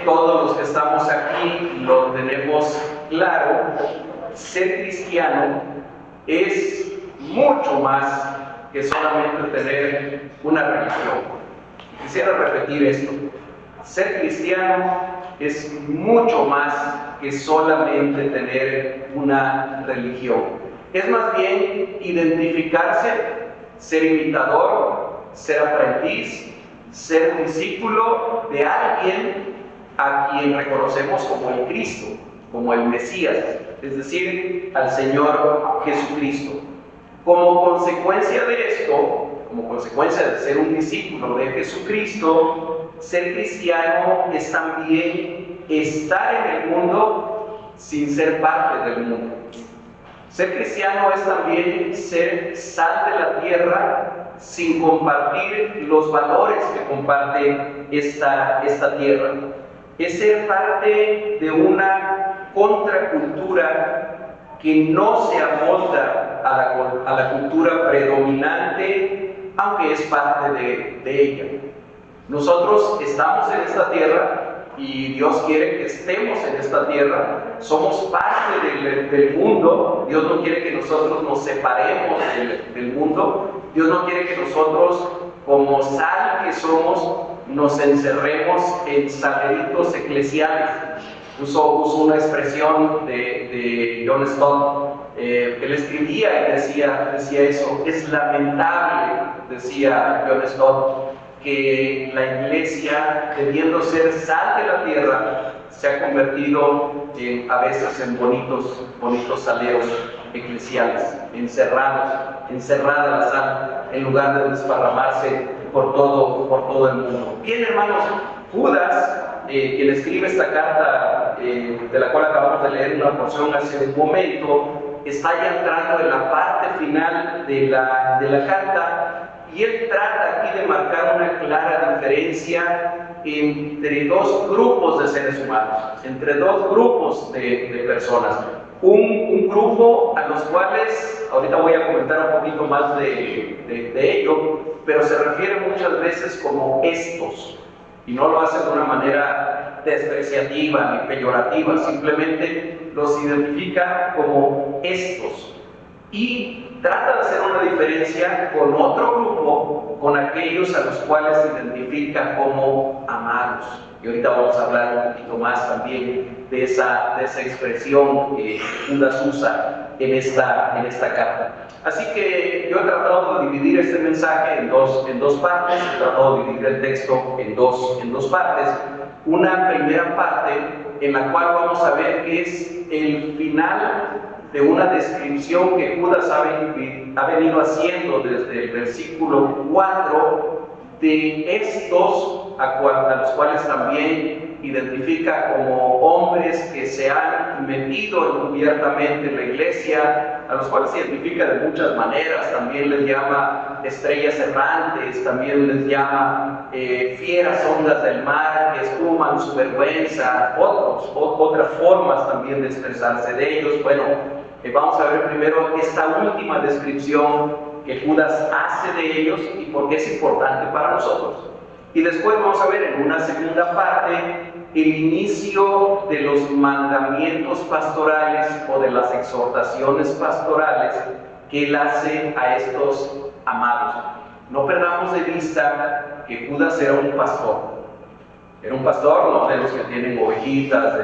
todos los que estamos aquí lo tenemos claro, ser cristiano es mucho más que solamente tener una religión. Quisiera repetir esto. Ser cristiano es mucho más que solamente tener una religión. Es más bien identificarse, ser imitador, ser aprendiz, ser discípulo de alguien a quien reconocemos como el Cristo, como el Mesías, es decir, al Señor Jesucristo. Como consecuencia de esto, como consecuencia de ser un discípulo de Jesucristo, ser cristiano es también estar en el mundo sin ser parte del mundo. Ser cristiano es también ser sal de la tierra sin compartir los valores que comparte esta tierra. Es ser parte de una contracultura que no se amolda a la cultura predominante, aunque es parte de ella. Nosotros estamos en esta tierra y Dios quiere que estemos en esta tierra. Somos parte del mundo. Dios no quiere que nosotros nos separemos del mundo. Dios no quiere que nosotros, como sal que somos, nos encerremos en saleritos eclesiales. Uso una expresión de John Stott. Él escribía y decía eso. Es lamentable, decía John Stott, que la iglesia, debiendo ser sal de la tierra, se ha convertido a veces en bonitos saleros eclesiales, encerrada la sal, en lugar de desparramarse por todo el mundo. Bien, hermanos, Judas, quien escribe esta carta, de la cual acabamos de leer una porción hace un momento, está ya entrando en la parte final de la carta, y él trata aquí de marcar una clara diferencia entre dos grupos de seres humanos, entre dos grupos de personas. Un grupo a los cuales, ahorita voy a comentar un poquito más de ello, pero se refiere muchas veces como estos, y no lo hace de una manera despreciativa ni peyorativa, simplemente los identifica como estos. Y trata de hacer una diferencia con otro grupo, con aquellos a los cuales se identifica como amados. Y ahorita vamos a hablar un poquito más también de esa expresión que Judas usa en esta carta. Así que yo he tratado de dividir este mensaje en dos partes, he tratado de dividir el texto en dos partes. Una primera parte en la cual vamos a ver que es el final de una descripción que Judas ha venido haciendo desde el versículo 4 de estos a los cuales también identifica como hombres que se han metido encubiertamente en la iglesia, a los cuales se identifica de muchas maneras. También les llama estrellas errantes, también les llama fieras ondas del mar que espuman su vergüenza, otras formas también de expresarse de ellos. Bueno, vamos a ver primero esta última descripción que Judas hace de ellos y por qué es importante para nosotros. Y después vamos a ver en una segunda parte el inicio de los mandamientos pastorales o de las exhortaciones pastorales que él hace a estos amados. No perdamos de vista que Judas era un pastor. Era un pastor, no de los que tienen ovejitas,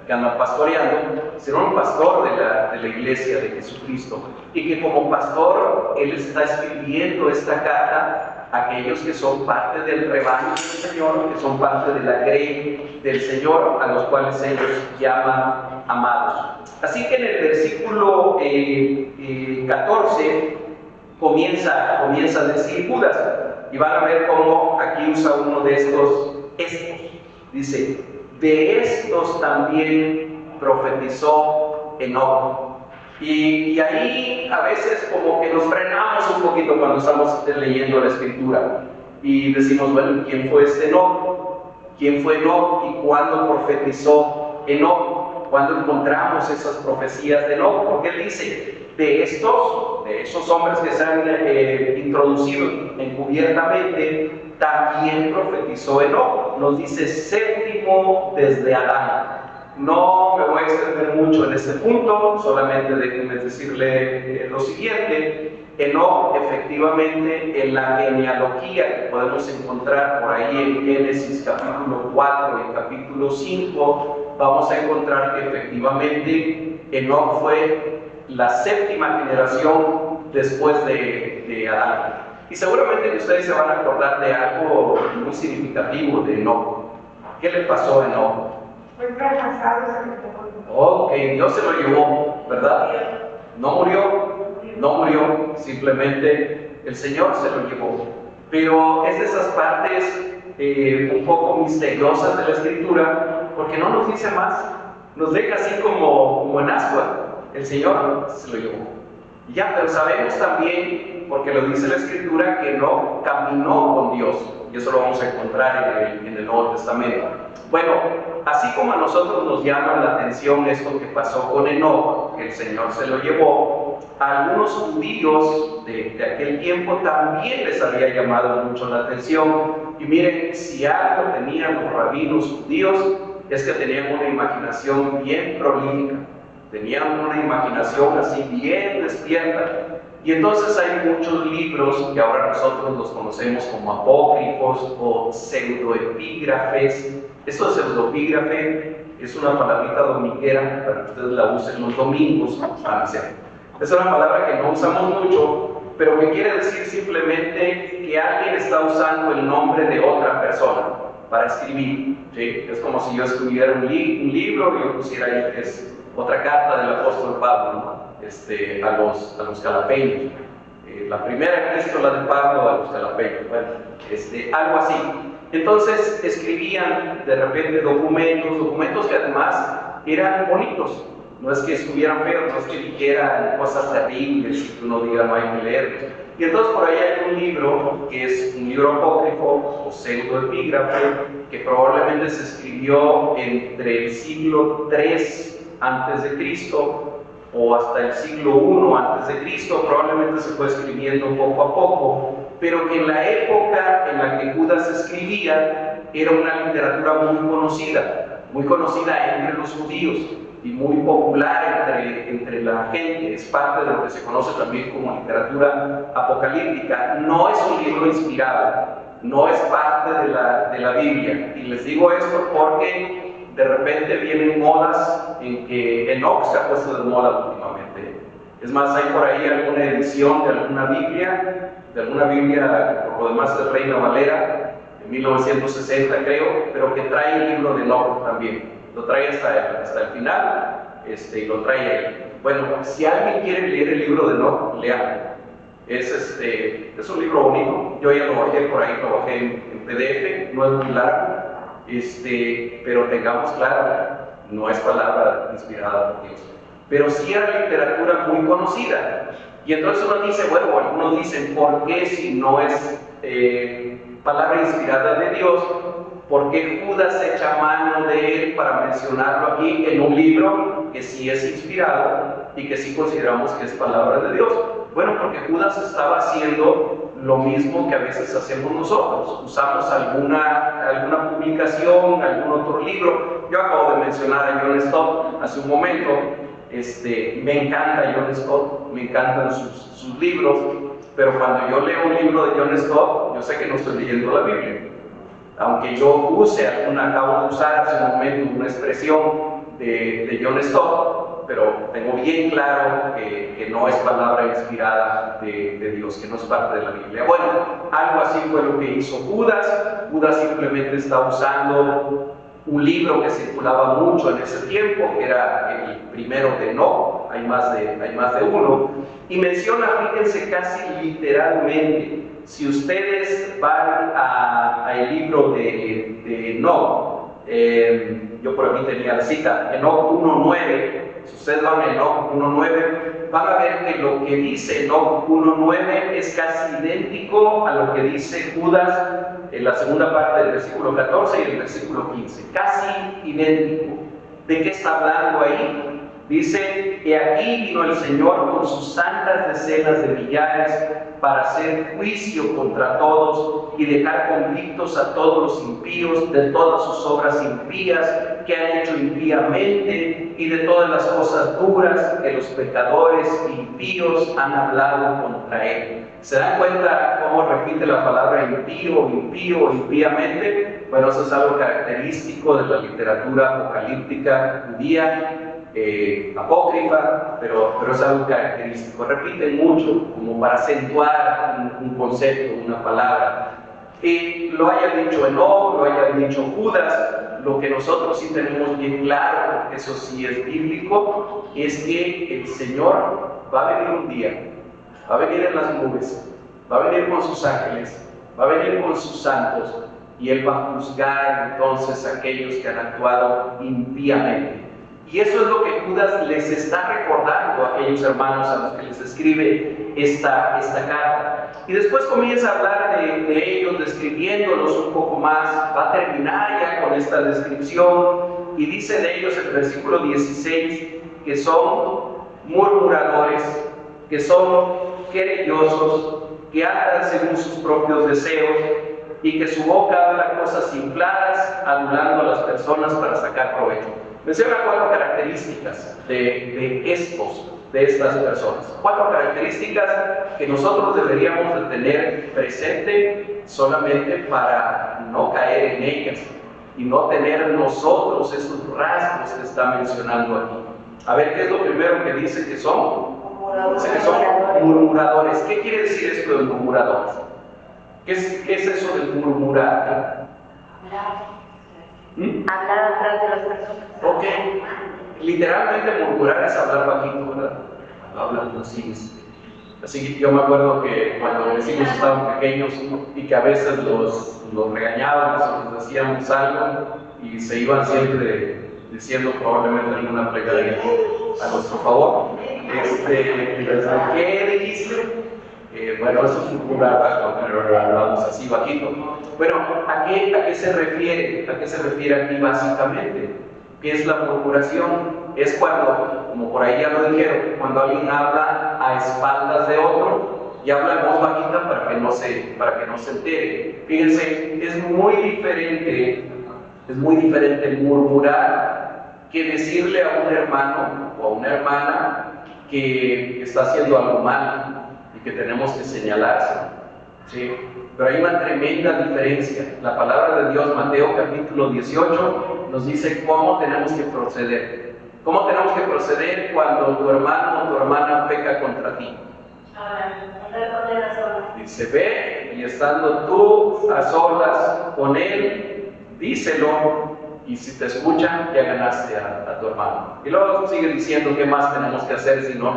que andan pastoreando, sino un pastor de la iglesia de Jesucristo. Y que como pastor, él está escribiendo esta carta a aquellos que son parte del rebaño del Señor, que son parte de la grey del Señor, a los cuales ellos llaman amados. Así que en el versículo 14 comienza a decir Judas, y van a ver cómo aquí usa uno de estos. Dice, de estos también profetizó Enoc. Y ahí a veces como que nos frenamos un poquito cuando estamos leyendo la escritura y decimos, bueno, ¿quién fue este Enoc? ¿Quién fue Enoc y cuándo profetizó Enoc? ¿Cuándo encontramos esas profecías de Enoc? Porque él dice, de esos hombres que se han introducido encubiertamente, también profetizó Enoc. Nos dice séptimo desde Adán. No me voy a extender mucho en este punto, solamente déjenme decirle lo siguiente. Enoc, efectivamente, en la genealogía que podemos encontrar por ahí en Génesis capítulo 4 y capítulo 5, vamos a encontrar que efectivamente Enoc fue la séptima generación después de Adán. Y seguramente que ustedes se van a acordar de algo muy significativo de Enoc. ¿Qué le pasó a Enoc? Fue fracasado, se metió. Ok, Dios se lo llevó, ¿verdad? No murió, simplemente el Señor se lo llevó. Pero es de esas partes un poco misteriosas de la Escritura, porque no nos dice más, nos deja así como en ascua. El Señor se lo llevó. Ya, pero sabemos también, porque lo dice la Escritura, que no caminó con Dios, y eso lo vamos a encontrar en el Nuevo Testamento. Bueno, así como a nosotros nos llama la atención esto que pasó con Enoc, que el Señor se lo llevó, a algunos judíos de aquel tiempo también les había llamado mucho la atención. Y miren, si algo tenían los rabinos judíos, es que tenían una imaginación bien prolífica, tenían una imaginación así bien despierta. Y entonces hay muchos libros que ahora nosotros los conocemos como apócrifos o pseudoepígrafes. Esto de pseudoepígrafe es una palabrita dominguera para que ustedes la usen los domingos. Es una palabra que no usamos mucho, pero que quiere decir simplemente que alguien está usando el nombre de otra persona para escribir. ¿Sí? Es como si yo escribiera un libro y yo pusiera ahí que es otra carta del apóstol Pablo, ¿no? A los calapeños. La primera epístola de Pablo a los calapeños. Bueno, algo así. Entonces escribían de repente documentos que además eran bonitos. No es que estuvieran feos, no es que dijeran cosas terribles y que uno diga no hay que leerlos. Y entonces por ahí hay un libro que es un libro apócrifo o pseudoepígrafe que probablemente se escribió entre el siglo III antes de Cristo o hasta el siglo I antes de Cristo. Probablemente se fue escribiendo poco a poco, pero que en la época en la que Judas escribía era una literatura muy conocida entre los judíos y muy popular entre la gente. Es parte de lo que se conoce también como literatura apocalíptica. No es un libro inspirado, no es parte de la Biblia. Y les digo esto porque de repente vienen modas en que Enoc se ha puesto de moda últimamente. Es más, hay por ahí alguna edición de alguna Biblia que por lo demás es Reina Valera, de 1960 creo, pero que trae el libro de Enoc también. Lo trae hasta el final, y lo trae ahí. Bueno, si alguien quiere leer el libro de Enoc, léalo. Es un libro bonito. Yo ya lo bajé por ahí, lo bajé en PDF, no es muy largo, pero tengamos claro, no es palabra inspirada por Dios. Pero sí era literatura muy conocida. Y entonces uno dice, bueno, algunos dicen, ¿por qué si no es palabra inspirada de Dios? ¿Por qué Judas echa mano de él para mencionarlo aquí en un libro que sí es inspirado y que sí consideramos que es palabra de Dios? Bueno, porque Judas estaba haciendo lo mismo que a veces hacemos nosotros. Usamos alguna publicación, algún otro libro. Yo acabo de mencionar a John Stott hace un momento. Me encanta John Stott, me encantan sus libros, pero cuando yo leo un libro de John Stott, yo sé que no estoy leyendo la Biblia. Aunque yo acabo de usar hace un momento una expresión de John Stott, pero tengo bien claro que no es palabra inspirada de Dios, que no es parte de la Biblia. Bueno, algo así fue lo que hizo Judas. Judas simplemente está usando un libro que circulaba mucho en ese tiempo, que era el primero de Enoc, hay más de uno, y menciona, fíjense, casi literalmente. Si ustedes van al libro de Enoc, yo por aquí tenía la cita, Enoc 1.9, si ustedes van a Enoc 1.9, van a ver que lo que dice Enoc 1.9 es casi idéntico a lo que dice Judas en la segunda parte del versículo 14 y el versículo 15, casi idéntico. ¿De qué está hablando ahí? Dice: "He aquí vino el Señor con sus santas decenas de millares para hacer juicio contra todos y dejar convictos a todos los impíos de todas sus obras impías que han hecho impíamente y de todas las cosas duras que los pecadores impíos han hablado contra él". ¿Se dan cuenta cómo repite la palabra impío, impío, impíamente? Bueno, eso es algo característico de la literatura apocalíptica judía, apócrifa, pero es algo característico. Repiten mucho como para acentuar un concepto, una palabra. Y lo haya dicho Enoc, lo haya dicho Judas, lo que nosotros sí tenemos bien claro, porque eso sí es bíblico, es que el Señor va a venir un día, va a venir en las nubes, va a venir con sus ángeles, va a venir con sus santos, y Él va a juzgar entonces a aquellos que han actuado impíamente. Y eso es lo que Judas les está recordando a aquellos hermanos a los que les escribe esta carta. Y después comienza a hablar de ellos, describiéndolos un poco más. Va a terminar ya con esta descripción y dice de ellos en el versículo 16 que son murmuradores, que son querellosos, que andan según sus propios deseos y que su boca habla cosas infladas, adulando a las personas para sacar provecho. Menciona 4 características de estas personas. 4 características que nosotros deberíamos de tener presente solamente para no caer en ellas y no tener nosotros esos rasgos que está mencionando aquí. A ver, ¿qué es lo primero que dice que son? Dice que son murmuradores. ¿Qué quiere decir esto de murmuradores? ¿Qué es eso del murmurar? Hablar atrás de las personas. Ok, literalmente murmurar es hablar bajito, ¿verdad? Hablando así. Así que yo me acuerdo que cuando mis hijos estaban pequeños y que a veces los regañábamos o les decíamos algo y se iban siempre diciendo probablemente alguna plegaria a nuestro favor. ¿Qué dijiste? Bueno, eso es murmurar, pero hablamos así bajito. Bueno, ¿a qué se refiere? ¿A qué se refiere aquí básicamente? ¿Qué es la murmuración? Es cuando, como por ahí ya lo dijeron, cuando alguien habla a espaldas de otro y habla en voz bajita para que no se entere. Fíjense, es muy diferente murmurar que decirle a un hermano o a una hermana que está haciendo algo mal y que tenemos que señalárselo, ¿sí? Pero hay una tremenda diferencia. La palabra de Dios, Mateo capítulo 18, nos dice cómo tenemos que proceder. ¿Cómo tenemos que proceder cuando tu hermano o tu hermana peca contra ti? Dice: ve, y estando tú a solas con él, díselo, y si te escuchan, ya ganaste a tu hermano. Y luego sigue diciendo qué más tenemos que hacer si no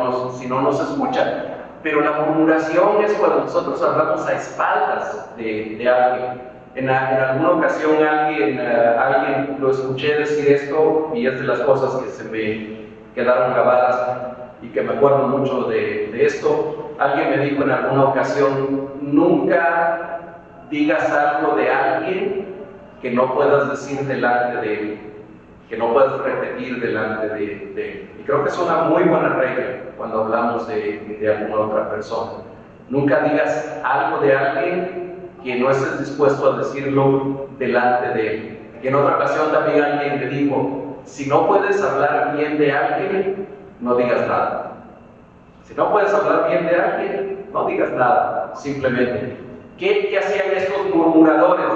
nos escuchan. Pero la murmuración es cuando nosotros hablamos a espaldas de alguien. En alguna ocasión alguien lo escuché decir esto y es de las cosas que se me quedaron grabadas y que me acuerdo mucho de esto. Alguien me dijo en alguna ocasión: nunca digas algo de alguien que no puedas decir delante de él, que no puedas repetir delante de él. Y creo que es una muy buena regla cuando hablamos de alguna otra persona. Nunca digas algo de alguien que no estés dispuesto a decirlo delante de él. Y en otra ocasión también alguien me dijo: si no puedes hablar bien de alguien, no digas nada. Si no puedes hablar bien de alguien, no digas nada, simplemente. ¿Qué hacían estos murmuradores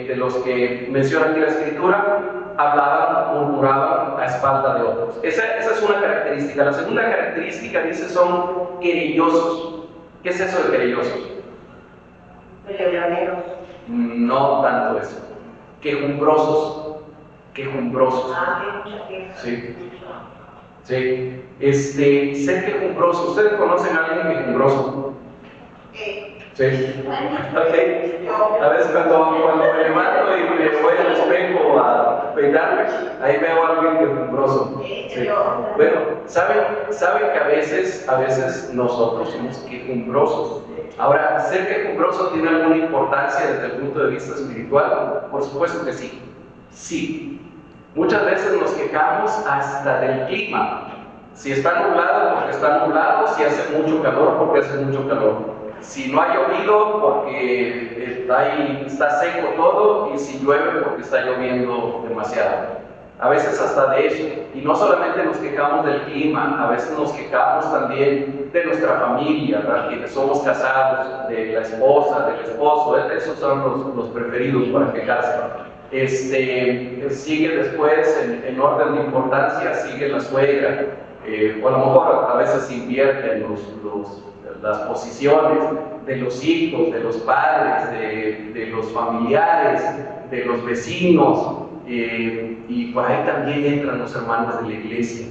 de los que menciona aquí la Escritura? Murmuraban a espalda de otros. Esa es una característica. La segunda característica, dice, son querellosos. ¿Qué es eso de querellosos? Peleoneros. No tanto eso. Quejumbrosos. Sí. Ser quejumbroso. ¿Ustedes conocen a alguien quejumbroso? Sí. Ok. A veces cuando me levanto y me voy al espejo a peinarme, ahí veo a alguien quejumbroso. Sí. Bueno, ¿saben que a veces nosotros somos quejumbrosos? Ahora, ¿ser quejumbroso tiene alguna importancia desde el punto de vista espiritual? Por supuesto que sí. Sí. Muchas veces nos quejamos hasta del clima. Si está nublado, porque está nublado; si hace mucho calor, porque hace mucho calor; si no ha llovido, porque está seco todo; y si llueve, porque está lloviendo demasiado. A veces hasta de eso. Y no solamente nos quejamos del clima, a veces nos quejamos también de nuestra familia, ¿verdad? Quienes somos casados, de la esposa, del esposo. Esos son los preferidos para quejarse. Sigue después, en orden de importancia, sigue la suegra. O a lo mejor a veces invierten las posiciones de los hijos, de los padres, de los familiares, de los vecinos. Y por ahí también entran los hermanos de la iglesia.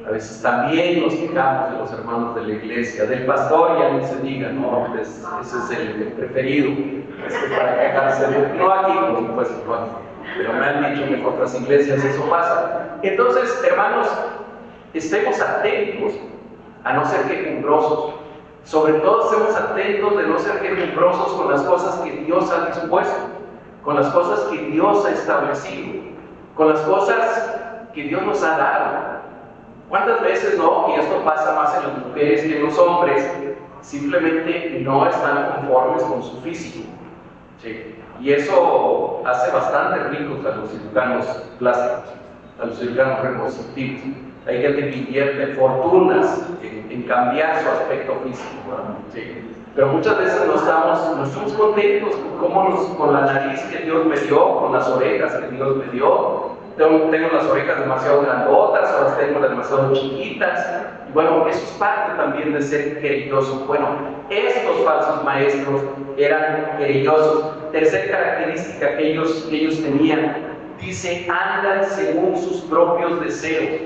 A veces también nos quejamos de los hermanos de la iglesia. Del pastor ya ni se diga, ¿no? Ese es el preferido. Para quejarse. No aquí, por supuesto, no aquí. Pero me han dicho que en otras iglesias eso pasa. Entonces, hermanos, estemos atentos a no ser quejumbrosos. Sobre todo, estemos atentos de no ser quejumbrosos con las cosas que Dios ha dispuesto, con las cosas que Dios ha establecido, con las cosas que Dios nos ha dado. ¿Cuántas veces no? Y esto pasa más en las mujeres que en los hombres, simplemente no están conformes con su físico. ¿Sí? Y eso hace bastante ricos a los cirujanos plásticos, a los cirujanos reconstructivos. Hay gente que invierte fortunas en cambiar su aspecto físico, ¿verdad? Sí. Pero muchas veces no estamos contentos con la nariz que Dios me dio, con las orejas que Dios me dio. Tengo las orejas demasiado grandotas, o las tengo demasiado chiquitas. Y bueno, eso es parte también de ser querelloso. Bueno, estos falsos maestros eran querellosos. Tercera característica que ellos tenían, dice: andan según sus propios deseos,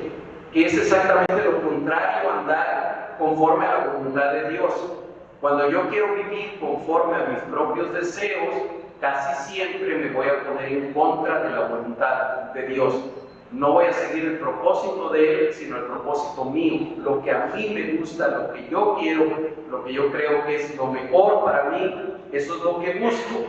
que es exactamente lo contrario a andar conforme a la voluntad de Dios. Cuando yo quiero vivir conforme a mis propios deseos, casi siempre me voy a poner en contra de la voluntad de Dios. No voy a seguir el propósito de Él, sino el propósito mío. Lo que a mí me gusta, lo que yo quiero, lo que yo creo que es lo mejor para mí, eso es lo que busco.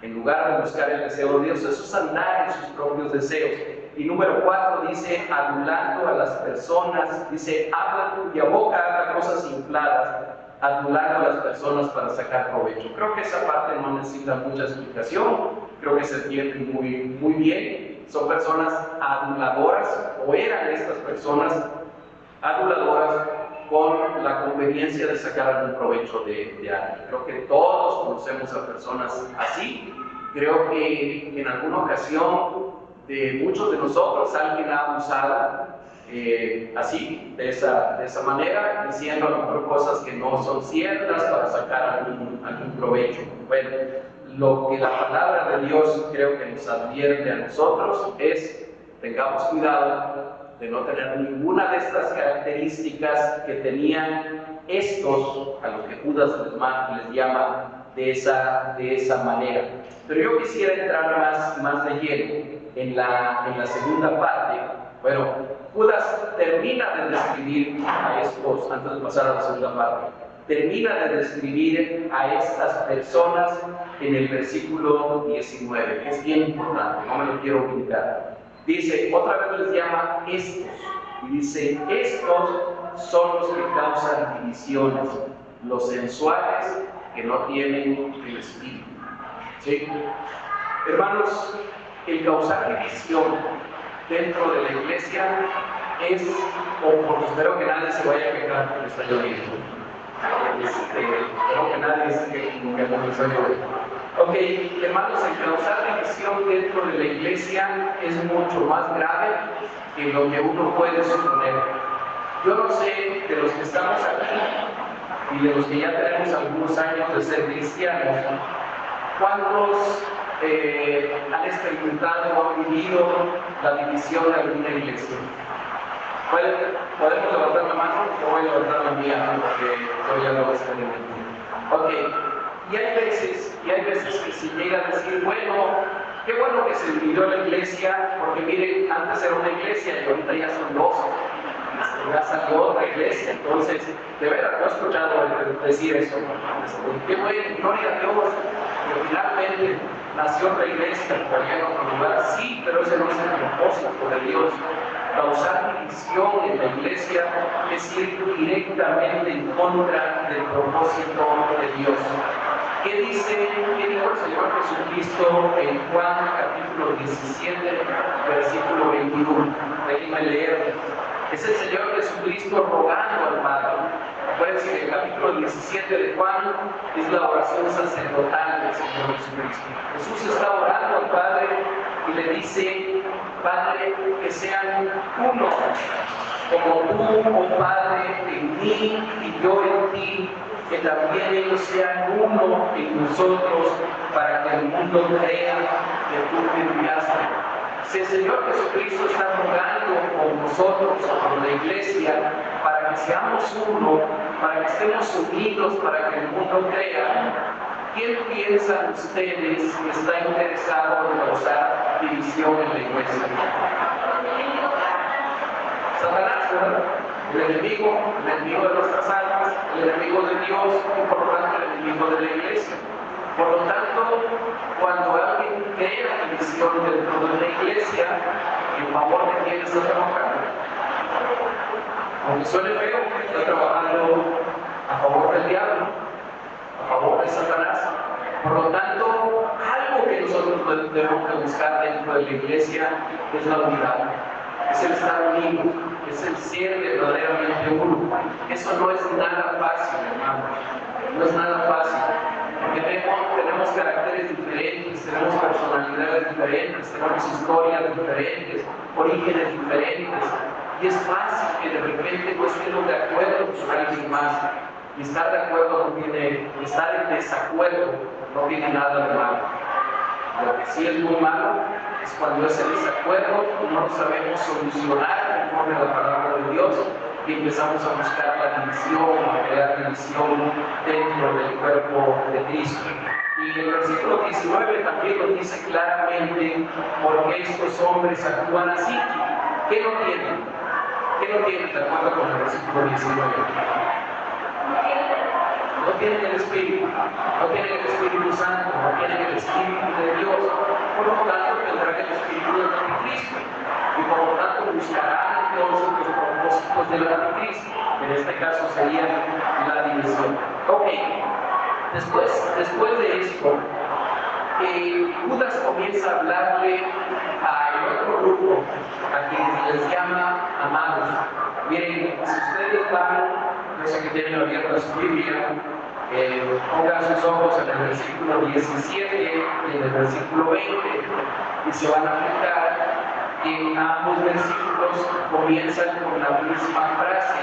En lugar de buscar el deseo de Dios, eso es andar en sus propios deseos. Y número 4 dice: adulando a las personas. Dice: habla cuya boca haga cosas infladas, adulando a las personas para sacar provecho. Creo que esa parte no necesita mucha explicación, creo que se entiende muy bien. Son personas aduladoras, o eran estas personas aduladoras, con la conveniencia de sacar algún provecho de alguien. Creo que todos conocemos a personas así. Creo que en alguna ocasión de muchos de nosotros alguien ha abusado así, de esa manera, diciendo a lo mejor cosas que no son ciertas para sacar algún provecho. Bueno, lo que la palabra de Dios creo que nos advierte a nosotros es: tengamos cuidado de no tener ninguna de estas características que tenían estos, a los que Judas les llama de esa manera. Pero yo quisiera entrar más de lleno en la segunda parte. Bueno, Judas termina de describir a estos, antes de pasar a la segunda parte, termina de describir a estas personas en el versículo 19, que es bien importante, no me lo quiero brincar. Dice, otra vez les llama estos, y dice: estos son los que causan divisiones, los sensuales, que no tienen el espíritu. ¿Sí? Hermanos, el causar división dentro de la iglesia es, porque espero que nadie se vaya a quejar porque está lloviendo. Espero que nadie se queje porque está lloviendo. Ok, hermanos, el causar división dentro de la iglesia es mucho más grave que lo que uno puede suponer. Yo no sé, de los que estamos aquí y de los que ya tenemos algunos años de ser cristianos, ¿cuántos han experimentado o han vivido la división de alguna iglesia? ¿Podemos levantar la mano? Yo voy a levantar la mía porque yo ya lo experimenté. Ok, y hay veces que se llega a decir: bueno, qué bueno que se dividió la iglesia, porque miren, antes era una iglesia y ahorita ya son dos. Ya salió otra iglesia. Entonces, de verdad, yo he escuchado decir eso. Qué bueno, gloria a Dios. porque finalmente nació otra iglesia por allá en otro lugar, sí, pero ese no es el propósito de Dios. Causar división en la iglesia es ir directamente en contra del propósito de Dios. ¿Qué dijo el Señor Jesucristo en Juan capítulo 17, versículo 21? Déjenme leer. Es el Señor Jesucristo rogando al Padre. Acuérdense que el capítulo 17 de Juan es la oración sacerdotal del Señor Jesucristo. Jesús está orando al Padre y le dice: Padre, que sean uno, como tú, oh Padre, en mí y yo en ti, que también ellos sean uno en nosotros, para que el mundo crea que tú me enviaste. Si el Señor Jesucristo está rogando por nosotros, por la iglesia, para que seamos uno, para que estemos unidos, para que el mundo crea, ¿quién piensan ustedes que está interesado en causar división en la iglesia? Satanás, ¿verdad? El enemigo de nuestras almas, el enemigo de Dios y por lo tanto el enemigo de la iglesia. Por lo tanto, cuando alguien crea división dentro de la iglesia, ¿en favor de quién está trabajando? Aunque suene feo, está trabajando a favor del diablo, a favor de Satanás. Por lo tanto, algo que nosotros debemos de buscar dentro de la iglesia es la unidad, es el estar unidos, es el ser verdaderamente uno. Eso no es nada fácil, hermano, no es nada fácil, porque tenemos caracteres diferentes, tenemos personalidades diferentes, tenemos historias diferentes, orígenes diferentes, y es fácil que de repente no estemos de acuerdo con alguien más. Y estar de acuerdo estar en desacuerdo no tiene nada de malo. Lo que sí es muy malo es cuando ese desacuerdo no lo sabemos solucionar conforme a la palabra de Dios y empezamos a buscar la división, a crear división dentro del cuerpo de Cristo. Y el versículo 19 también nos dice claramente por qué estos hombres actúan así. ¿Qué no tienen? ¿Qué no tienen de acuerdo con el versículo 19? No tienen el Espíritu, no tienen el Espíritu Santo, no tienen el Espíritu de Dios, por lo tanto tendrán el Espíritu del Anticristo y por lo tanto buscarán entonces los propósitos del Anticristo, en este caso sería la división. Ok, después de esto, Judas comienza a hablarle al otro grupo, a quienes les llama amados. Miren, si ustedes van, no sé que tienen abierta su Biblia, pongan sus ojos en el versículo 17 y en el versículo 20 y se van a fijar que ambos versículos comienzan con la misma frase.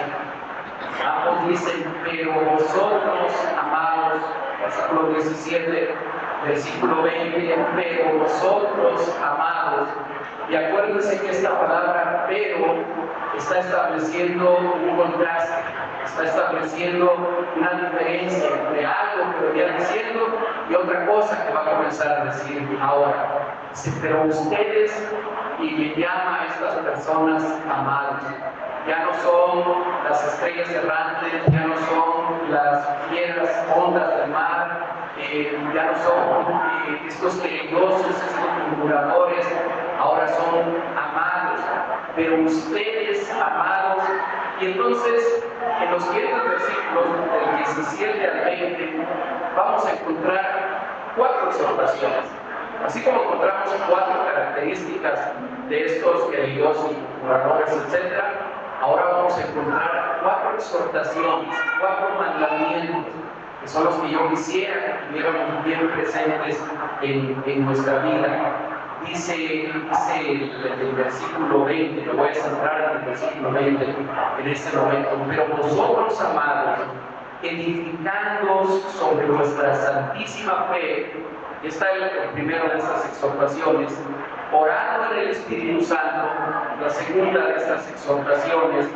Ambos dicen: pero vosotros, amados, versículo 17, versículo 20, pero vosotros, amados. Y acuérdense que esta palabra pero está estableciendo un contraste, está estableciendo una diferencia entre algo que venía diciendo y otra cosa que va a comenzar a decir ahora. Dice: pero ustedes, y le llama a estas personas amados. Ya no son las estrellas errantes, ya no son las fieras ondas del mar, ya no son estos peligrosos, estos murmuradores, ahora son amados. Pero ustedes, amados, y entonces en los siguientes versículos, del 17 al 20, vamos a encontrar 4 exhortaciones. Así como encontramos 4 características de estos peligrosos, murmuradores, etc., ahora vamos a encontrar 4 exhortaciones, 4 mandamientos, que son los que yo quisiera que tuviéramos bien presentes en nuestra vida. Dice el versículo 20, lo voy a centrar en el versículo 20 en este momento: pero vosotros, amados, edificándoos sobre vuestra santísima fe. Está el primero de estas exhortaciones, orando en el Espíritu Santo. La segunda de estas exhortaciones,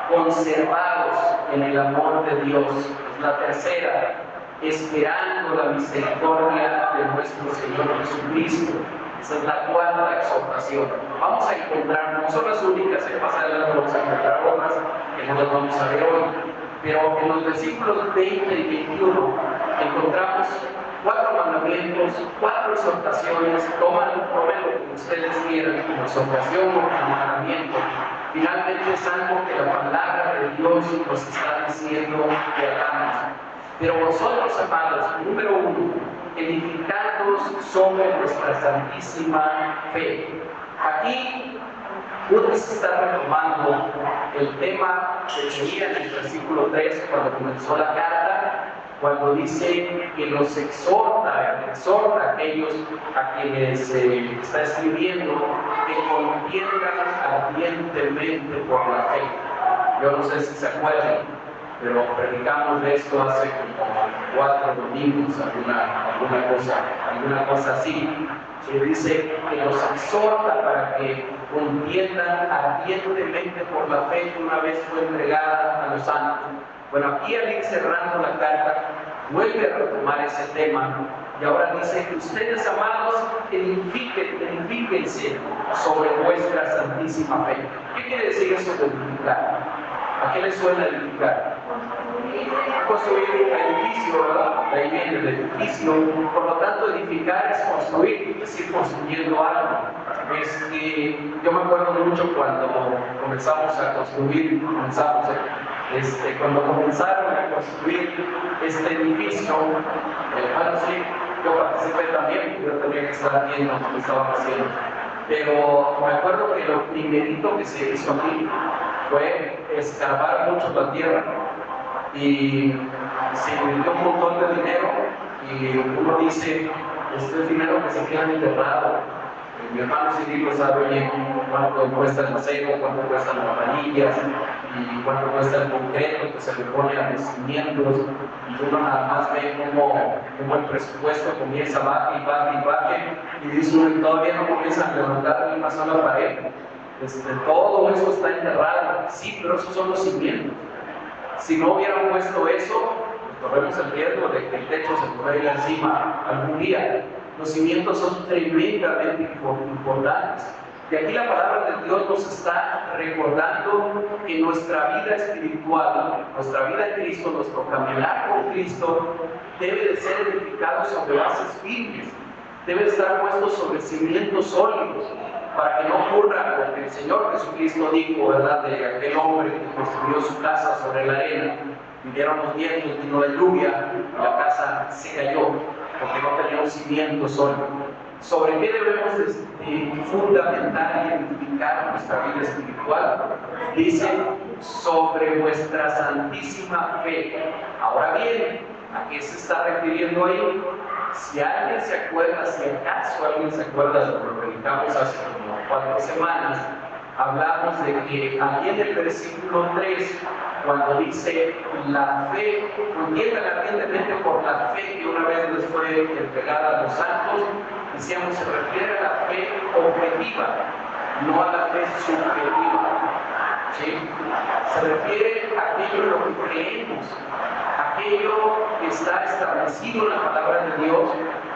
conservados en el amor de Dios. La tercera, esperando la misericordia de nuestro Señor Jesucristo. Esa es la 4ª exhortación. Vamos a encontrar, no son las únicas, más adelante vamos a encontrar otras que no las vamos a ver hoy, pero en los versículos 20 y 21 encontramos 4 mandamientos, 4 exhortaciones, tómenlo como ustedes quieran, como exhortación o como mandamiento. Finalmente es algo que la palabra de Dios nos está diciendo que hagamos. Pero vosotros, amados, número 1, edificados sobre nuestra santísima fe. Aquí uno está retomando el tema que tenía en el versículo 3 cuando comenzó la carta, cuando dice que los exhorta a aquellos a quienes está escribiendo que contiendan ardientemente por la fe. Yo no sé si se acuerdan, pero predicamos de esto hace como 4 domingos, alguna cosa así. Que dice que los exhorta para que contiendan ardientemente por la fe que una vez fue entregada a los santos. Bueno, aquí al ir cerrando la carta, vuelve a retomar ese tema y ahora dice que ustedes, amados, edifíquense sobre vuestra santísima fe. ¿Qué quiere decir eso de edificar? ¿A qué le suena edificar? Construir un edificio, ¿verdad? De ahí viene el edificio. Por lo tanto, edificar es construir, es decir, construyendo algo. Yo me acuerdo mucho cuando comenzamos a construir, cuando comenzaron a construir este edificio, bueno, sí, yo participé también, yo tenía que estar viendo lo que estaban haciendo. Pero me acuerdo que lo primerito que se hizo aquí fue escarbar mucho la tierra y se invirtió un montón de dinero y uno dice, este es dinero que se queda enterrado. Mi hermano Cirilo sabe bien cuánto cuesta el acero, cuánto cuestan las varillas y cuánto cuesta el concreto que se le pone a los cimientos, y uno nada más ve cómo el presupuesto comienza baje y dice uno, y todavía no comienza a levantar ni una sola pared. Todo eso está enterrado, sí, pero esos son los cimientos. Si no hubieran puesto eso, pues corremos el riesgo de que el techo se pueda ir encima algún día. Los cimientos son tremendamente importantes. Y aquí la palabra de Dios nos está recordando que nuestra vida espiritual, nuestra vida en Cristo, nuestro caminar con Cristo, debe de ser edificado sobre bases firmes, debe estar puesto sobre cimientos sólidos, para que no ocurra lo que el Señor Jesucristo dijo, ¿verdad?, de aquel hombre que construyó su casa sobre la arena. Vinieron los vientos, vino la lluvia, y la casa se cayó, porque no tenía un cimiento sólido. ¿Sobre qué debemos fundamentar y edificar nuestra vida espiritual? Dice, sobre vuestra santísima fe. Ahora bien, ¿a qué se está refiriendo ahí? Si alguien se acuerda, si acaso alguien se acuerda de lo que predicamos hace como 4 semanas, hablamos de que aquí en el versículo 3, cuando dice la fe, contiendan ardientemente por la fe que una vez les fue entregada a los santos, decíamos, se refiere a la fe objetiva, no a la fe subjetiva. ¿Sí? Se refiere a aquello en lo que creemos, aquello que está establecido en la palabra de Dios,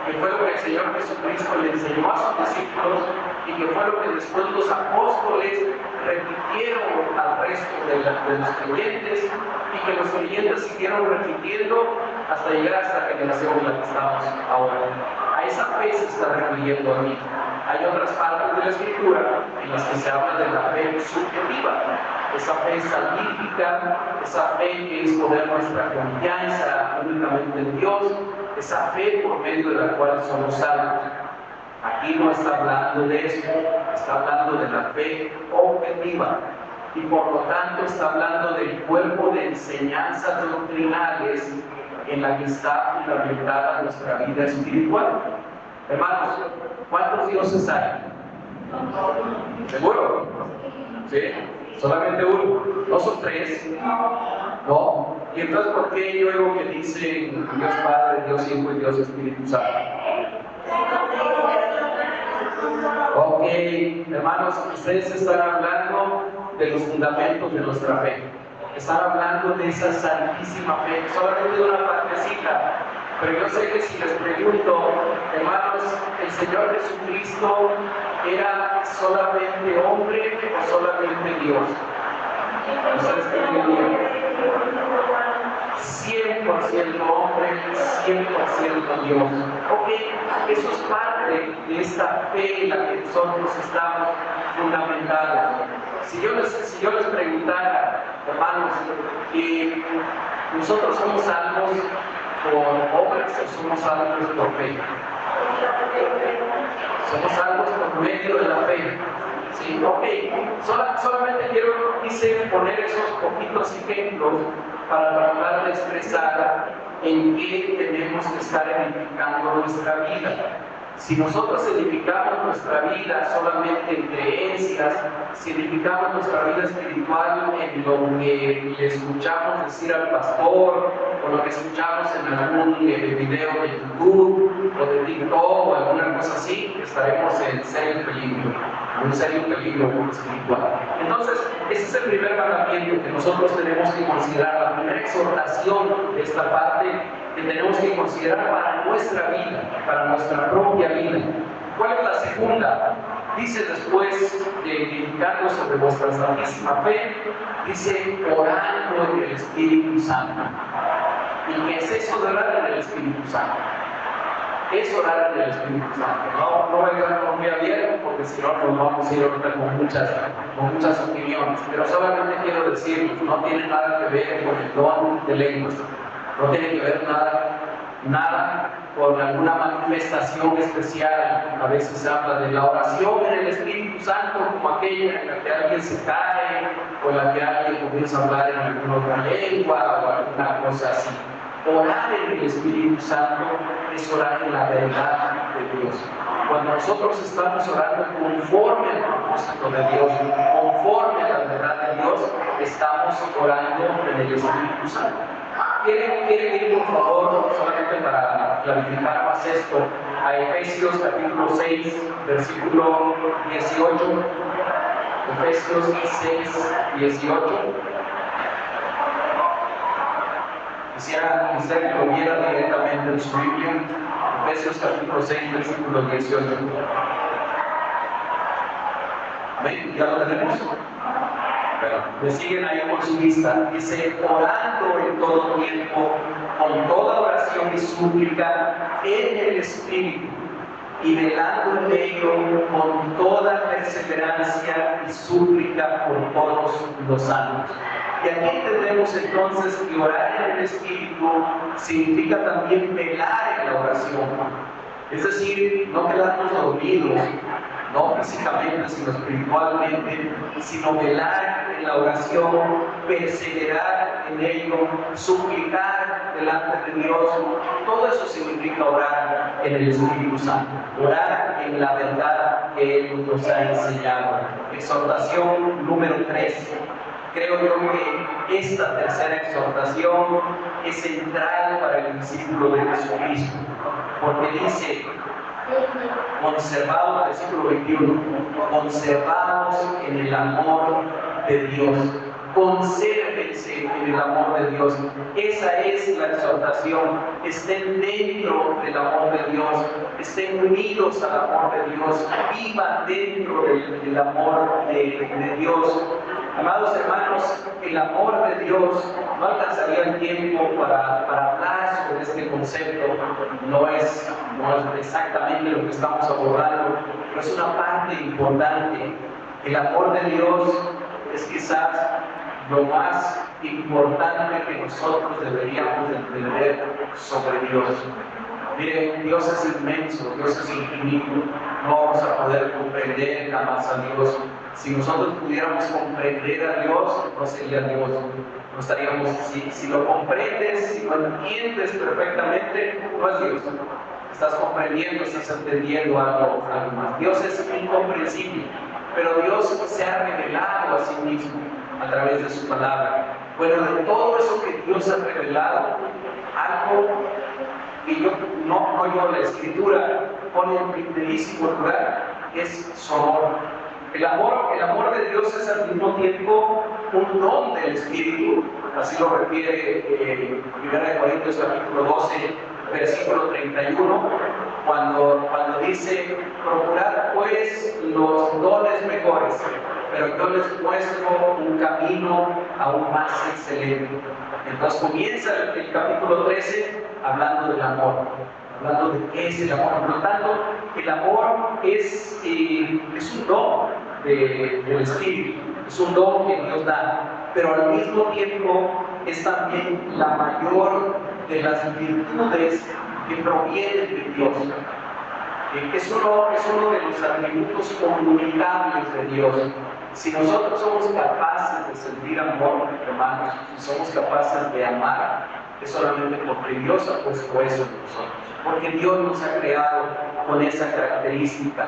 que fue lo que el Señor Jesucristo le enseñó a sus discípulos y que fue lo que después los apóstoles repitieron al resto de los creyentes, y que los creyentes siguieron repitiendo hasta llegar a esta generación en la que estamos ahora. A esa fe se está refiriendo aquí. Hay otras partes de la Escritura en las que se habla de la fe subjetiva, esa fe salvífica, esa fe que es poner nuestra confianza únicamente en Dios, esa fe por medio de la cual somos salvos. Aquí no está hablando de eso, está hablando de la fe objetiva, y por lo tanto está hablando del cuerpo de enseñanzas doctrinales en la que está fundamentada nuestra vida espiritual. Hermanos, ¿cuántos dioses hay? ¿Seguro? ¿Sí? Solamente uno. ¿No son 3? ¿No? ¿Y entonces por qué yo oigo que dicen Dios Padre, Dios Hijo y Dios Espíritu Santo? Ok, hermanos, ustedes están hablando de los fundamentos de nuestra fe. Están hablando de esa santísima fe, solamente de una partecita. Pero yo sé que si les pregunto, hermanos, ¿el Señor Jesucristo era solamente hombre o solamente Dios? ¿Ustedes qué dirían? 100% hombre, 100% Dios. Ok, eso es parte de esta fe en la que nosotros estamos fundamentados. Si yo les preguntara, hermanos, ¿nosotros somos salvos por obras o somos salvos por fe? Somos salvos por medio de la fe. Sí, ok. Solamente quise poner esos poquitos ejemplos para tratar de expresar en qué tenemos que estar edificando nuestra vida. Si nosotros edificamos nuestra vida solamente en creencias, si edificamos nuestra vida espiritual en lo que le escuchamos decir al pastor, o lo que escuchamos en algún video de YouTube, o de TikTok, o alguna cosa así, estaremos en serio peligro, un serio peligro espiritual. Entonces, ese es el primer mandamiento que nosotros tenemos que considerar, la primera exhortación de esta parte que tenemos que considerar para nuestra vida, para nuestra propia vida. ¿Cuál es la segunda? Dice después de edificarnos sobre vuestra santísima fe, dice orando en el Espíritu Santo. ¿Y qué es eso de orar en el Espíritu Santo? Es orar en el Espíritu Santo. No voy a quedar muy abierto porque si no nos vamos a ir ahorita con muchas opiniones. Pero solamente quiero decir, no tiene nada que ver con el don de lenguas. No tiene que ver nada con alguna manifestación especial. A veces se habla de la oración en el Espíritu Santo como aquella en la que alguien se cae o en la que alguien comienza a hablar en alguna otra lengua o alguna cosa así. Orar en el Espíritu Santo es orar en la verdad de Dios. Cuando nosotros estamos orando conforme al propósito de Dios, conforme a la verdad de Dios, estamos orando en el Espíritu Santo. ¿Quieren ir, por favor, solamente para clarificar más esto, a Efesios capítulo 6, versículo 18? Efesios 6, 18. Quisiera que lo viera directamente en su Biblia. Efesios capítulo 6, versículo 18. ¿Ven? ¿Ya lo tenemos? Bueno, me siguen ahí con su vista. Dice, orando en todo tiempo, con toda oración y súplica en el Espíritu, y velando en ello con toda perseverancia y súplica por todos los santos. Y aquí entendemos entonces que orar en el Espíritu significa también velar en la oración. Es decir, no quedarnos dormidos, no físicamente, sino espiritualmente, sino velar en la oración, perseverar en ello, suplicar delante de Dios. Todo eso significa orar en el Espíritu Santo, orar en la verdad que Él nos ha enseñado. Exhortación número 3. Creo yo que esta tercera exhortación es central para el discípulo de Jesucristo, porque dice, conservados, versículo 21, conservados en el amor de Dios. Consérvense en el amor de Dios. Esa es la exhortación. Estén dentro del amor de Dios, estén unidos al amor de Dios, vivan dentro del amor de Dios. Amados hermanos, el amor de Dios, no alcanzaría el tiempo para hablar sobre este concepto. No es exactamente lo que estamos abordando, pero es una parte importante. El amor de Dios es quizás lo más importante que nosotros deberíamos entender sobre Dios. Miren, Dios es inmenso, Dios es infinito. No vamos a poder comprender jamás a Dios. Si nosotros pudiéramos comprender a Dios, no sería Dios. No estaríamos, si lo comprendes, si lo entiendes perfectamente, no es Dios. Estás comprendiendo, estás entendiendo algo más. Dios es incomprensible, pero Dios se ha revelado a sí mismo a través de su palabra. Bueno, de todo eso que Dios ha revelado, algo que la Escritura pone en primerísimo lugar es su amor. El amor de Dios es al mismo tiempo un don del Espíritu, así lo refiere 1 Corintios capítulo 12, versículo 31, cuando dice, procurad pues los dones mejores. pero yo les muestro un camino aún más excelente. Entonces comienza el capítulo 13 hablando del amor, hablando de qué es el amor. Por lo tanto, el amor es un don del Espíritu, es un don que Dios da, pero al mismo tiempo es también la mayor de las virtudes que provienen de Dios. Es uno de los atributos comunicables de Dios. Si nosotros somos capaces de sentir amor, hermanos, si somos capaces de amar, es solamente porque Dios ha puesto eso en nosotros, porque Dios nos ha creado con esa característica.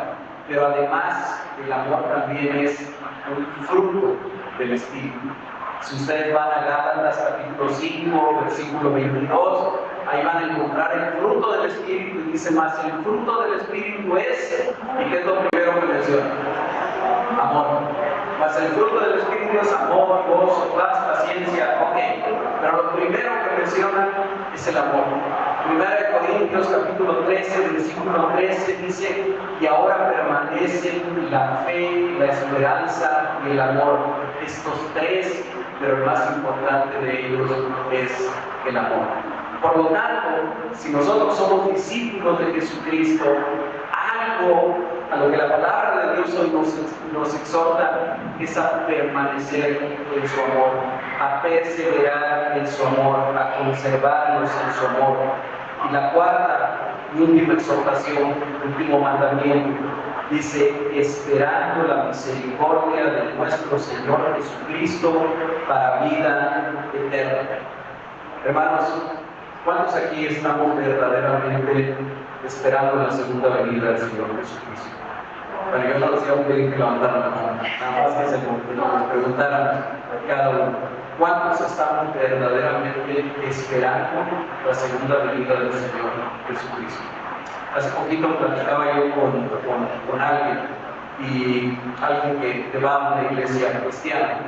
Pero además, el amor también es un fruto del Espíritu. Si ustedes van a Gálatas capítulo 5, versículo 22, ahí van a encontrar el fruto del Espíritu y dice más, el fruto del Espíritu es, ¿y qué es lo primero que menciona? Amor. Mas el fruto del Espíritu es amor, gozo, paz, paciencia, ok. Pero lo primero que menciona es el amor. Primera de Corintios capítulo 13, versículo 13 dice, y ahora permanecen la fe, la esperanza y el amor. Estos tres, pero el más importante de ellos es el amor. Por lo tanto, si nosotros somos discípulos de Jesucristo, algo a lo que la palabra de Dios hoy nos exhorta es a permanecer en su amor, a perseverar en su amor, a conservarnos en su amor. Y la cuarta y última exhortación, último mandamiento, dice, esperando la misericordia de nuestro Señor Jesucristo para vida eterna. Hermanos, ¿cuántos aquí estamos verdaderamente esperando la segunda venida del Señor Jesucristo? Bueno, yo no les iba a pedir que levantaran la mano, nada más que se nos preguntaran cada uno. ¿Cuántos estamos verdaderamente esperando la segunda venida del Señor Jesucristo? Hace poquito platicaba yo con alguien, y alguien que va a una iglesia cristiana,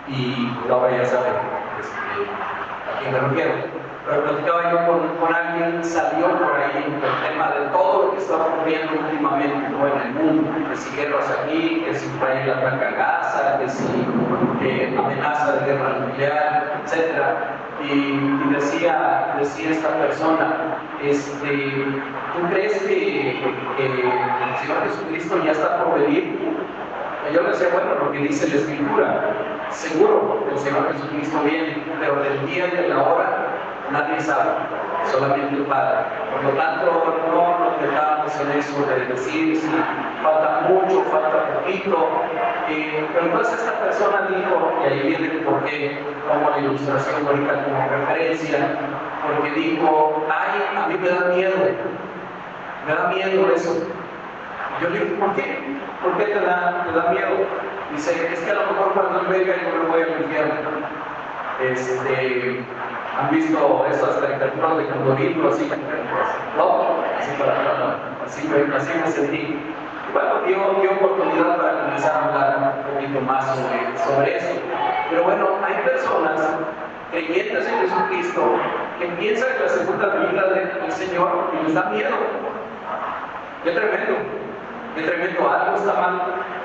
y ahora ya saben a quién me refiero. Pero platicaba yo con alguien, salió por ahí el tema de todo lo que está ocurriendo últimamente, ¿no?, en el mundo, que si guerras aquí, que si Israel ataca a Gaza, que si amenaza de guerra nuclear, etc. Y decía esta persona, ¿tú crees que el Señor Jesucristo ya está por venir? Y yo le decía, bueno, lo que dice la Escritura, seguro que el Señor Jesucristo viene, pero del día y de la hora nadie sabe, solamente el Padre. Por lo tanto, no nos metamos en eso de decir si falta mucho, falta poquito. Pero entonces esta persona dijo, y ahí viene el porqué, como la ilustración ahorita como referencia, porque dijo, ay, a mí me da miedo eso. Yo le dije, ¿por qué? ¿Por qué te da miedo? Dice, es que a lo mejor cuando él venga yo me voy al infierno. ¿Han visto esas caricaturas de Condorito así? ¿No? Así me sentí. Y bueno, dio oportunidad para comenzar a hablar un poquito más sobre eso. Pero bueno, hay personas creyentes en Jesucristo que piensan que la segunda venida del Señor les da miedo. ¡Qué tremendo! ¡Qué tremendo! Algo está mal,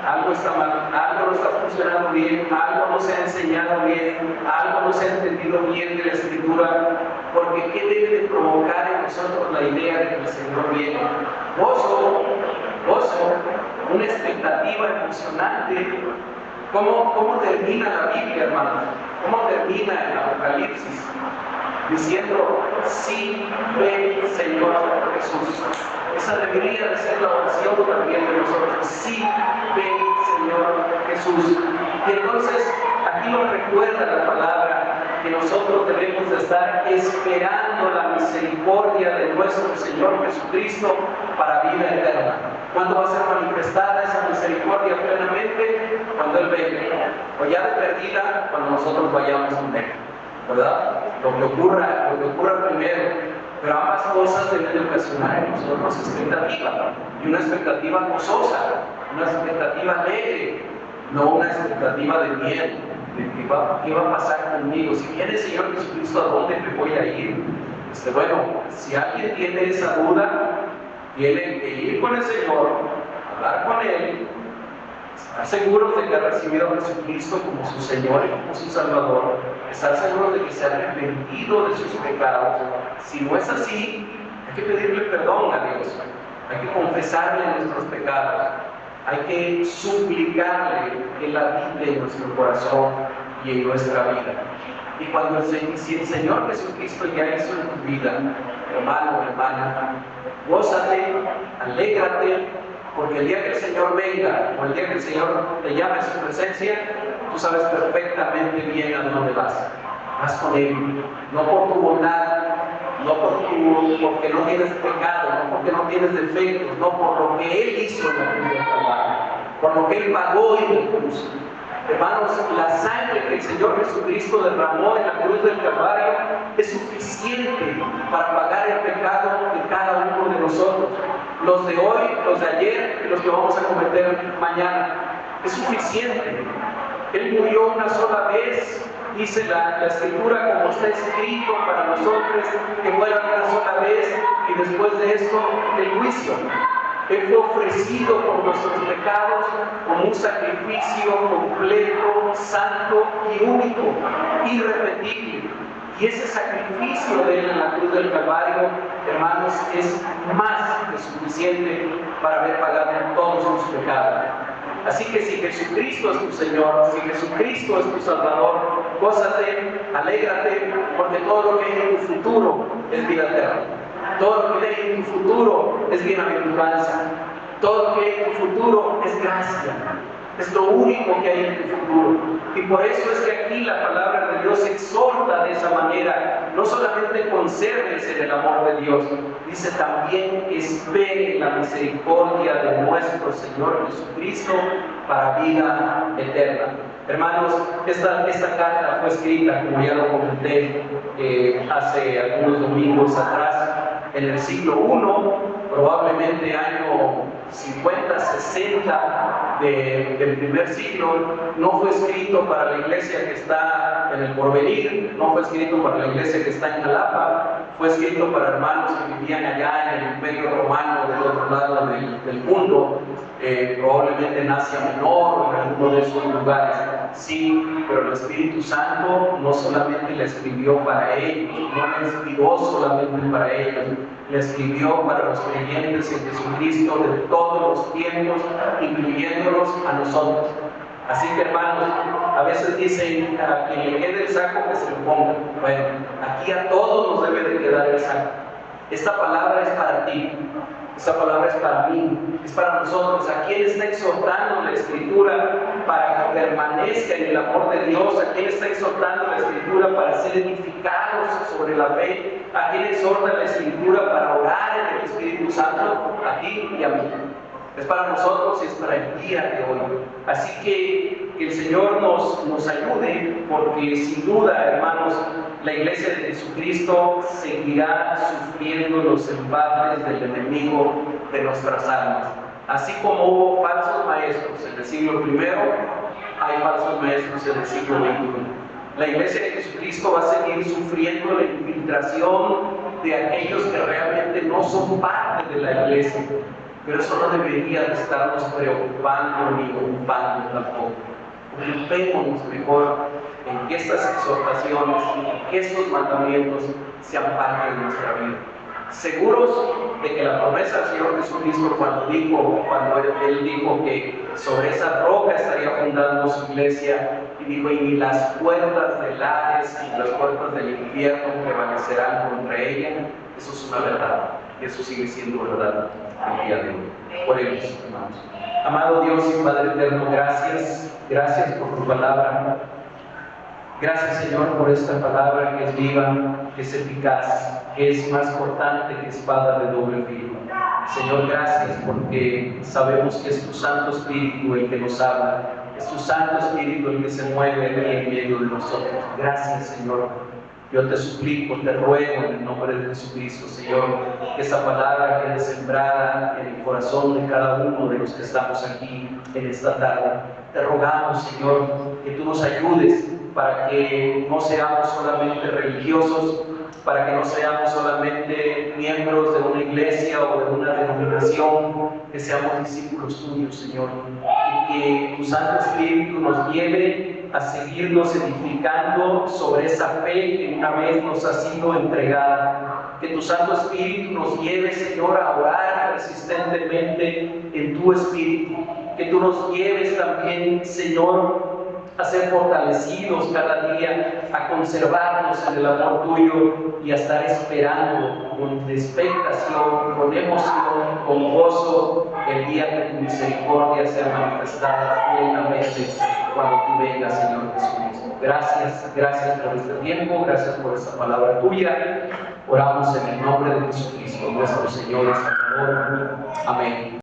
algo no está funcionando bien, algo no se ha enseñado bien, algo no se ha entendido bien de la Escritura, porque ¿qué debe de provocar en nosotros la idea de que el Señor viene? Gozo, una expectativa emocionante. ¿Cómo termina la Biblia, hermanos? ¿Cómo termina el Apocalipsis? Diciendo, sí, ven, Señor Jesús. Esa debería de ser la oración también de nosotros. Sí, ven, Señor Jesús. Y entonces, aquí nos recuerda la palabra que nosotros debemos de estar esperando la misericordia de nuestro Señor Jesucristo para vida eterna. ¿Cuándo va a ser manifestada esa misericordia plenamente? Cuando Él venga. O ya de perdida, cuando nosotros vayamos con Él, ¿verdad? Lo que ocurra primero. Pero ambas cosas deben de ocasionar en nosotros expectativa, y una expectativa gozosa, una expectativa alegre, no una expectativa de miedo, de qué va a pasar conmigo. Si viene el Señor Jesucristo, ¿a dónde me voy a ir? Bueno, si alguien tiene esa duda, tiene que ir con el Señor, hablar con Él, Estar seguros de que ha recibido a Jesucristo como su Señor y como su Salvador. Estar seguros de que se ha arrepentido de sus pecados. Si no es así, hay que pedirle perdón a Dios. Hay que confesarle nuestros pecados. Hay que suplicarle que Él habite en nuestro corazón y en nuestra vida. Y cuando si el Señor Jesucristo ya hizo en tu vida, hermano o hermana, gózate, alégrate, porque el día que el Señor venga o el día que el Señor te llame a su presencia, tú sabes perfectamente bien a dónde vas. Vas con Él, no por tu bondad, no porque no tienes pecado, no porque no tienes defectos, no por lo que Él hizo en la cruz del Calvario, por lo que Él pagó en la cruz. Hermanos, la sangre que el Señor Jesucristo derramó en la cruz del Calvario es suficiente para pagar el pecado de cada uno de nosotros. Los de hoy, los de ayer y los que vamos a cometer mañana. Es suficiente. Él murió una sola vez, dice la Escritura, como está escrito para nosotros, que muera una sola vez y después de esto el juicio. Él fue ofrecido por nuestros pecados como un sacrificio completo, santo y único, irrepetible. Y ese sacrificio de Él en la cruz del Calvario, hermanos, es más que suficiente para haber pagado todos sus pecados. Así que si Jesucristo es tu Señor, si Jesucristo es tu Salvador, gózate, alégrate, porque todo lo que hay en tu futuro es vida eterna. Todo lo que hay en tu futuro es bienaventuranza. Todo lo que hay en tu futuro es gracia. Es lo único que hay en tu futuro. Y por eso es que aquí la palabra de Dios exhorta de esa manera. No solamente consérvense en el amor de Dios, dice también esperen la misericordia de nuestro Señor Jesucristo para vida eterna. Hermanos, esta carta fue escrita, como ya lo comenté hace algunos domingos atrás, en el siglo I, probablemente año 50, 60 del primer siglo. No fue escrito para la iglesia que está en el Porvenir, no fue escrito para la iglesia que está en Jalapa, fue escrito para hermanos que vivían allá en el Imperio Romano del otro lado del mundo, probablemente en Asia Menor o en alguno de esos lugares. Sí, pero el Espíritu Santo no solamente la escribió para ellos, no la inspiró solamente para ellos, la escribió para los creyentes en Jesucristo de todos los tiempos, incluyéndonos a nosotros. Así que, hermanos, a veces dicen a quien le quede el saco que se lo ponga. Bueno, aquí a todos nos debe de quedar el saco. Esta palabra es para ti. Esta palabra es para mí, es para nosotros. ¿A quién está exhortando la Escritura para que permanezca en el amor de Dios? ¿A quién está exhortando la Escritura para ser edificados sobre la fe? ¿A quién exhorta la Escritura para orar en el Espíritu Santo? A ti y a mí. Es para nosotros y es para el día de hoy. Así que el Señor nos ayude, porque sin duda, hermanos, la iglesia de Jesucristo seguirá sufriendo los embates del enemigo de nuestras almas. Así como hubo falsos maestros en el siglo I, hay falsos maestros en el siglo XXI. La iglesia de Jesucristo va a seguir sufriendo la infiltración de aquellos que realmente no son parte de la iglesia. Pero eso no debería de estarnos preocupando ni ocupando tampoco. Ocupémonos mejor en que estas exhortaciones, en que estos mandamientos sean parte de nuestra vida. Seguros de que la promesa del Señor Jesucristo cuando Él dijo que sobre esa roca estaría fundando su iglesia, y dijo, y ni las puertas del Hades y las puertas del infierno prevalecerán contra ella, eso es una verdad, y eso sigue siendo verdad el día de hoy. Oremos, hermanos. Amado Dios y Padre eterno, gracias por tu palabra. Gracias, Señor, por esta palabra que es viva, que es eficaz, que es más cortante que espada de doble filo. Señor, gracias porque sabemos que es tu Santo Espíritu el que nos habla, es tu Santo Espíritu el que se mueve aquí en medio de nosotros. Gracias, Señor. Yo te suplico, te ruego en el nombre de Jesucristo, Señor, que esa palabra quede sembrada en el corazón de cada uno de los que estamos aquí en esta tarde. Te rogamos, Señor, que tú nos ayudes para que no seamos solamente religiosos, para que no seamos solamente miembros de una iglesia o de una denominación, que seamos discípulos tuyos, Señor, y que tu Santo Espíritu nos lleve a seguirnos edificando sobre esa fe que una vez nos ha sido entregada. Que tu Santo Espíritu nos lleve, Señor, a orar persistentemente en tu Espíritu. Que tú nos lleves también, Señor, a ser fortalecidos cada día, a conservarnos en el amor tuyo y a estar esperando con expectación, con emoción, con gozo, el día que tu misericordia sea manifestada plenamente cuando tú vengas, Señor Jesucristo. Gracias, gracias por este tiempo, gracias por esta palabra tuya. Oramos en el nombre de Jesucristo, nuestro Señor y Salvador. Amén.